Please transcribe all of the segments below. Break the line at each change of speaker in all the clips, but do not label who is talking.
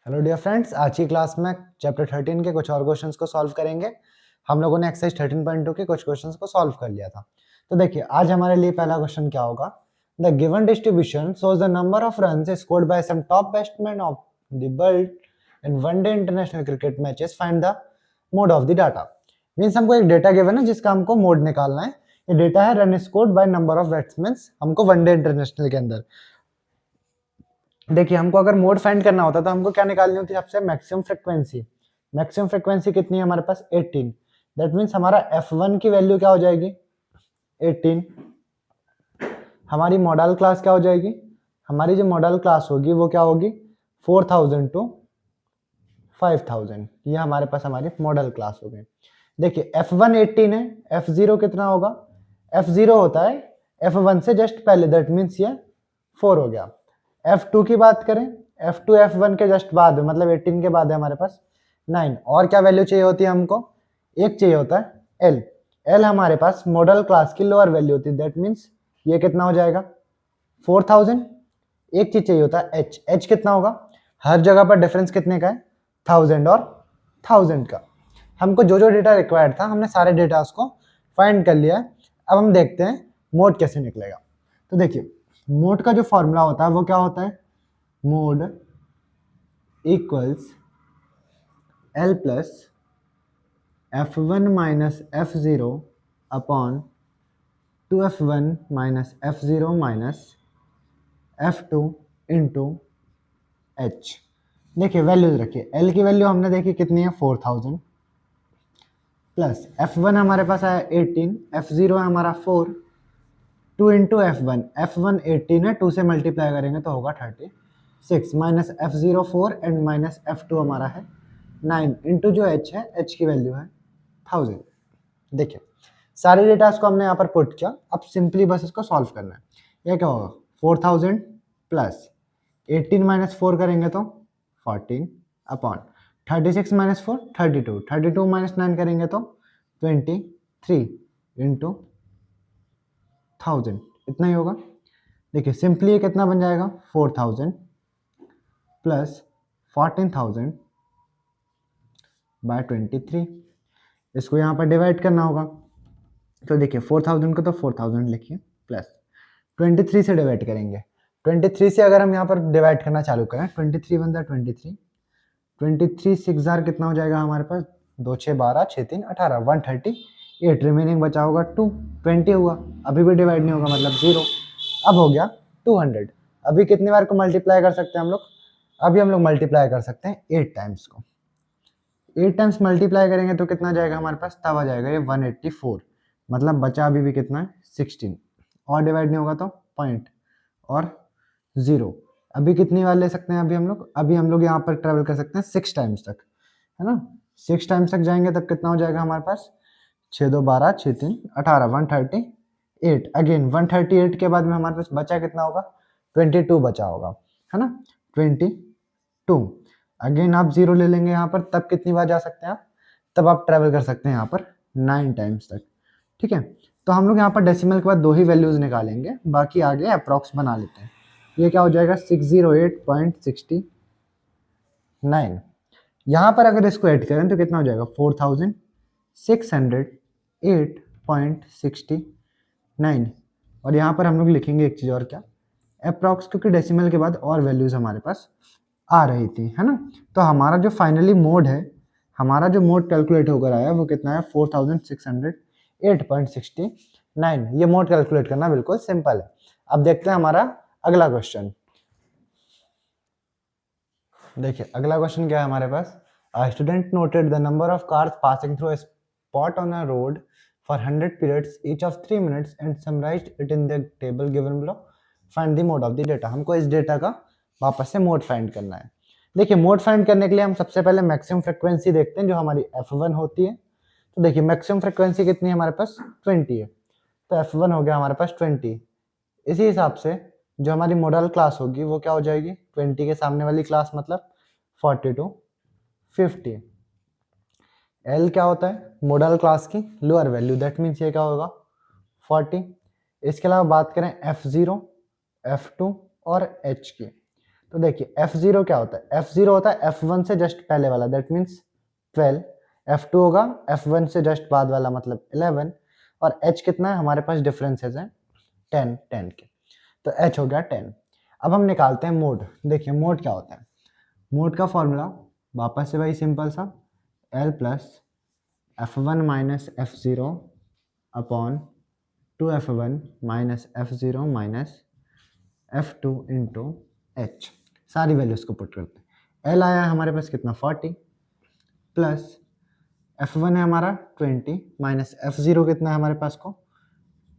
Hello dear friends, आज की class में चैप्टर 13 के कुछ और क्वेश्चंस को सॉल्व करेंगे। हम लोगों ने एक्सरसाइज 13.2 के कुछ क्वेश्चंस को सॉल्व कर लिया था। तो देखिए आज हमारे लिए पहला क्वेश्चन क्या होगा। The given distribution shows the number of runs scored by some top batsman of the world in one day international cricket matches, find the mode of the data. Means हमको एक डेटा गिवन है जिसका हमको mode निकालना है। ये data है run scored by number of batsman हमको वनडे इंटरनेशनल के अंदर। देखिए हमको अगर मोड फाइंड करना होता तो हमको क्या निकालनी होती है, सबसे मैक्सिमम फ्रीक्वेंसी। मैक्सिमम फ्रीक्वेंसी कितनी है हमारे पास 18। दैट मीन्स हमारा F1 की वैल्यू क्या हो जाएगी 18। हमारी मॉडल क्लास क्या हो जाएगी, हमारी जो मॉडल क्लास होगी वो क्या होगी 4000 टू 5000। ये हमारे पास हमारी मॉडल क्लास हो गई। देखिए F1 18 है, F0 कितना होगा, F0 होता है F1 से जस्ट पहले, दैट मीन्स ये 4 हो गया। F2 की बात करें, F2 F1 के जस्ट बाद, मतलब 18 के बाद है हमारे पास 9। और क्या वैल्यू चाहिए होती है हमको, एक चाहिए होता है L। L हमारे पास मॉडल क्लास की लोअर वैल्यू होती है, दैट मीन्स ये कितना हो जाएगा 4000। एक चीज चाहिए होता है H। H कितना होगा, हर जगह पर डिफरेंस कितने का है 1000 और 1000 का। हमको जो जो डेटा रिक्वायर्ड था हमने सारे डेटा उसको फाइंड कर लिया। अब हम देखते हैं मोड कैसे निकलेगा। तो देखिए मोड का जो फॉर्मूला होता है वो क्या होता है, mode equals L plus F1 minus F0 upon 2F1 minus F0 minus F2 into H। देखिए वैल्यूज रखिए, L की वैल्यू हमने देखी कितनी है 4000, प्लस F1 हमारे पास आया 18, F0 है हमारा 4, 2 इंटू F1 18 है, 2 से मल्टीप्लाई करेंगे तो होगा 36, minus F0 4 and minus F2 हमारा है 9 इंटू जो H है, H की वैल्यू है 1000। देखिए सारे डेटास को हमने यहाँ पर पुट किया। अब सिंपली बस इसको सॉल्व करना है। ये क्या होगा 4000 प्लस 18 माइनस 4 करेंगे तो 14 अपॉन 36 माइनस 4 32, 32 माइनस 9 करेंगे तो 23 इंटू 1000, इतना ही होगा। देखिए सिंपली ये कितना बन जाएगा 4000 प्लस 14000 बाय 23। इसको यहाँ पर डिवाइड करना होगा, तो देखिए 4000 को तो 4000 लिखिए, प्लस 23 से डिवाइड करेंगे। 23 से अगर हम यहाँ पर डिवाइड करना चालू करें, 23 बनता है 23 6 जार कितना हो जाएगा हमारे पास 2 6 12 6 3 18 138। रिमेनिंग बचा होगा 2, 20 हुआ, अभी भी डिवाइड नहीं होगा मतलब 0। अब हो गया 200। अभी कितनी बार को मल्टीप्लाई कर सकते हैं हम लोग, अभी हम लोग मल्टीप्लाई कर सकते हैं 8 टाइम्स को। 8 टाइम्स मल्टीप्लाई करेंगे तो कितना जाएगा हमारे पास, तब आ जाएगा ये 184, मतलब बचा अभी भी कितना है 16। और डिवाइड नहीं होगा तो पॉइंट और 0। अभी कितनी बार ले सकते हैं, अभी हम लोग यहाँ पर ट्रेवल कर सकते हैं 6 टाइम्स तक, है ना। 6 टाइम्स तक जाएंगे तब कितना हो जाएगा हमारे पास 6 2 12 6 3 18 138। अगेन 138 के बाद में हमारे पास बचा कितना होगा 22 बचा होगा, है ना 22। अगेन आप 0 ले लेंगे यहाँ पर, तब कितनी बार जा सकते हैं आप, तब आप ट्रेवल कर सकते हैं यहाँ पर 9 टाइम्स तक। ठीक है, तो हम लोग यहाँ पर डेसिमल के बाद 2 ही वैल्यूज निकालेंगे, बाकी आगे अप्रॉक्स बना लेते हैं। ये क्या हो जाएगा 608.69। यहाँ पर अगर इसको ऐड करें तो कितना हो जाएगा 4608.69। और यहाँ पर हम लोग लिखेंगे एक चीज़ और, क्या अप्रॉक्स, क्योंकि डेसिमल के बाद और वैल्यूज हमारे पास आ रही थी, है ना। तो हमारा जो फाइनली मोड है, हमारा जो मोड कैलकुलेट होकर आया वो कितना है 4608.69। ये मोड कैलकुलेट करना बिल्कुल सिंपल है। अब देखते हैं हमारा अगला क्वेश्चन। देखिए अगला क्वेश्चन क्या है हमारे पास, A student noted the number of cars passing through a spot on a road for 100 periods each of 3 minutes and summarized it in the table given below. Find the mode of the data। हमको इस data का वापस से mode find करना है। देखिए mode find करने के लिए हम सबसे पहले मैक्सिमम फ्रिक्वेंसी देखते हैं जो हमारी F1 होती है। तो देखिए मैक्सिमम फ्रिक्वेंसी कितनी है हमारे पास 20 है, तो F1 हो गया हमारे पास 20। इसी हिसाब से जो हमारी मॉडल क्लास होगी वो क्या हो जाएगी 20 के सामने वाली क्लास, मतलब 42 50। L क्या होता है मॉडल क्लास की लोअर वैल्यू, दैट मीन्स ये क्या होगा 40। इसके अलावा बात करें F0 F2 और H की, तो तो देखिए F0 क्या होता है, F0 होता है F1 से जस्ट पहले वाला, दैट मीन्स 12, F2 होगा F1 से जस्ट बाद वाला मतलब 11, और H कितना है, हमारे पास डिफरेंसेस हैं 10 के, तो H हो गया 10। अब हम निकालते हैं मोड। देखिए मोड क्या होता है, मोड का फॉर्मूला वापस से वही सिंपल सा, L plus F1 minus F0 upon 2F1 minus F0 minus F2 into H, सारी वैल्यूज को पुट करते हैं। L आया है हमारे पास कितना 40, प्लस F1 है हमारा 20 माइनस F0 कितना है हमारे पास को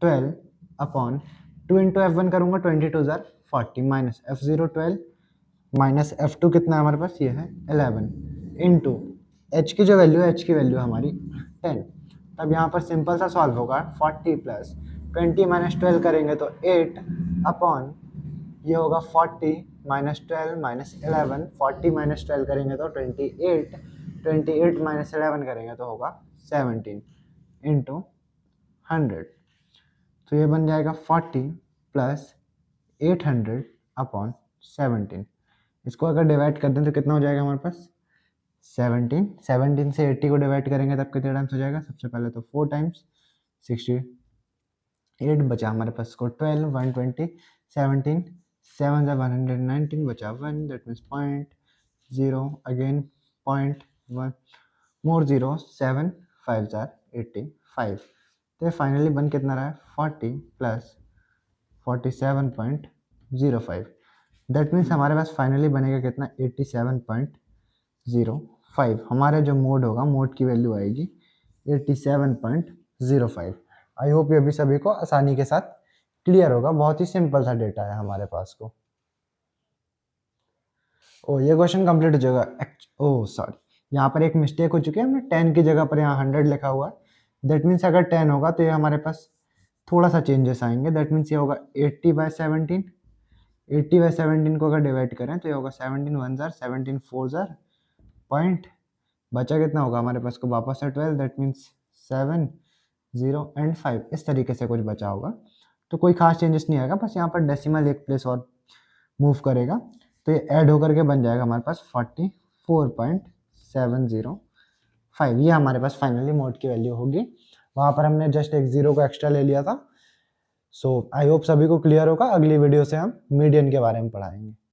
12 अपॉन 2 इंटू F1 करूँगा 22 jar 40 minus F0 12 minus F2 कितना है हमारे पास, ये है 11 इंटू H की जो वैल्यू है, H की वैल्यू है हमारी 10। तब यहाँ पर सिंपल सा सॉल्व होगा, 40 प्लस 20 माइनस 12 करेंगे तो 8 अपॉन ये होगा 40 माइनस 12 माइनस 11, 40 माइनस 12 करेंगे तो 28, 28 माइनस 11 करेंगे तो होगा 17 इंटू 100, तो ये बन जाएगा 40 प्लस 800 अपॉन 17। इसको अगर डिवाइड कर दें तो कितना हो जाएगा हमारे पास 17, 17 से 80 को डिवाइड करेंगे तब कितने टाइम्स हो जाएगा, सबसे पहले तो 4 टाइम्स, 68 बचा हमारे पास को 12, 120, 17, 7 जा 119 बचा 1, that means 0.0 again 0.1 more 0 7 5 jar 85, तो फाइनली बन कितना रहा है 40 प्लस 47.05, दैट मीन्स हमारे पास फाइनली बनेगा कितना 87.05। हमारा जो मोड होगा, मोड की वैल्यू आएगी 87.05। आई होप ये भी सभी को आसानी के साथ क्लियर होगा, बहुत ही सिंपल सा डेटा है हमारे पास को। ओ ये क्वेश्चन कंप्लीट हो जाएगा, ओ सॉरी यहाँ पर एक मिस्टेक हो चुकी है, हमने 10 की जगह पर यहाँ 100 लिखा हुआ है, दैट मीन्स अगर 10 होगा तो ये हमारे पास थोड़ा सा चेंजेस आएंगे, दैट मीन्स ये होगा 80/17, 80/17 को अगर डिवाइड करें तो ये होगा 17 1 जार 17 4 जार पॉइंट, बचा कितना होगा हमारे पास को वापस से 12, दैट मीन्स 7 0 एंड 5, इस तरीके से कुछ बचा होगा। तो कोई खास चेंजेस नहीं आएगा, बस यहाँ पर डेसिमल एक प्लेस और मूव करेगा, तो ये ऐड होकर के बन जाएगा हमारे पास 44.705। ये हमारे पास फाइनली मोड की वैल्यू होगी, वहाँ पर हमने जस्ट एक जीरो को एक्स्ट्रा ले लिया था। सो आई होप सभी को क्लियर होगा। अगली वीडियो से हम मीडियन के बारे में पढ़ाएंगे।